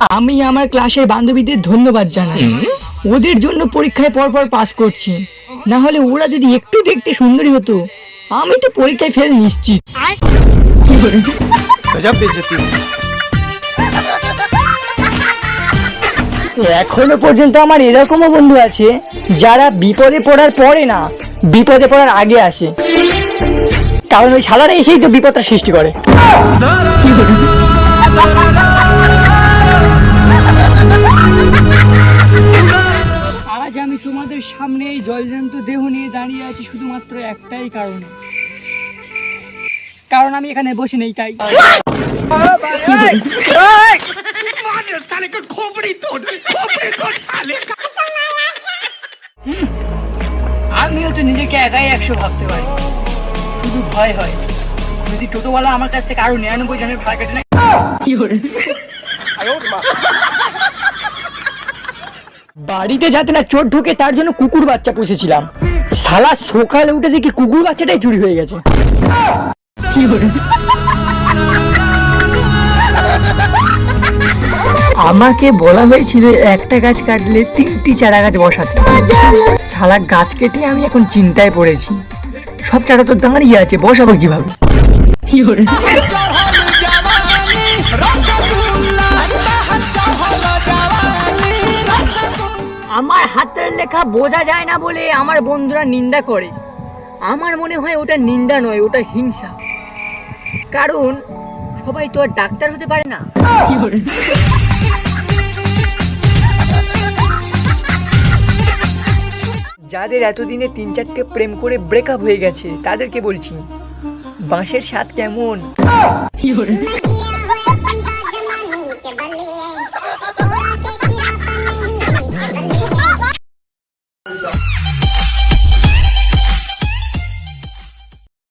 আমি আমার ক্লাসের বান্ধবীদের ধন্যবাদ জানাই, ওদের জন্য পরীক্ষায় পরপর পাস করছি। না হলে ওরা যদি একটু দেখতে সুন্দরী হতো, আমি তো পরীক্ষায় ফেল নিশ্চিত। এখনো পর্যন্ত আমার এরকমও বন্ধু আছে যারা বিপদে পড়ার পরে না, বিপদে পড়ার আগে আসে, কারণ ওই শালারা এসেই তো বিপদটা সৃষ্টি করে। আজ আমি তোমাদের সামনে এই জলজান্ত দেহ নিয়ে দাঁড়িয়ে আছি শুধুমাত্র একটাই কারণে, কারণ আমি এখানে বসে নেই তাই। আমিও তো নিজেকে একাই 100 ভাবতে পারি, শুধু ভয় হয় যদি টোটোওয়ালা আমার কাছ থেকে আরো 99 জনের ভাড়া কেটে নেয়। বাড়িতে যাতে না চোর ঢোকে তার জন্য কুকুর বাচ্চা পুষেছিলাম, শালা সকালে উঠে দেখি কুকুর বাচ্চাটাই চুরি হয়ে গেছে। আমাকে বলা হয়েছিল একটা গাছ কাটলে 3টি চারা গাছ বসাতে, শালা গাছ কেটে আমি এখন চিন্তায় পড়েছি, সব চারা তো দাঁড়িয়ে আছে, বসাবো কিভাবে? আমার হাতের লেখা বোঝা যায় না বলে আমার বন্ধুরা নিন্দা করে। আমার মনে হয় ওটা নিন্দা নয়, ওটা হিংসা, কারণ সবাই তো আর ডাক্তার হতে পারে না। যাদের এতদিনে 3-4টে প্রেম করে ব্রেকআপ হয়ে গেছে তাদেরকে বলছি, বাঁশের স্বাদ কেমন।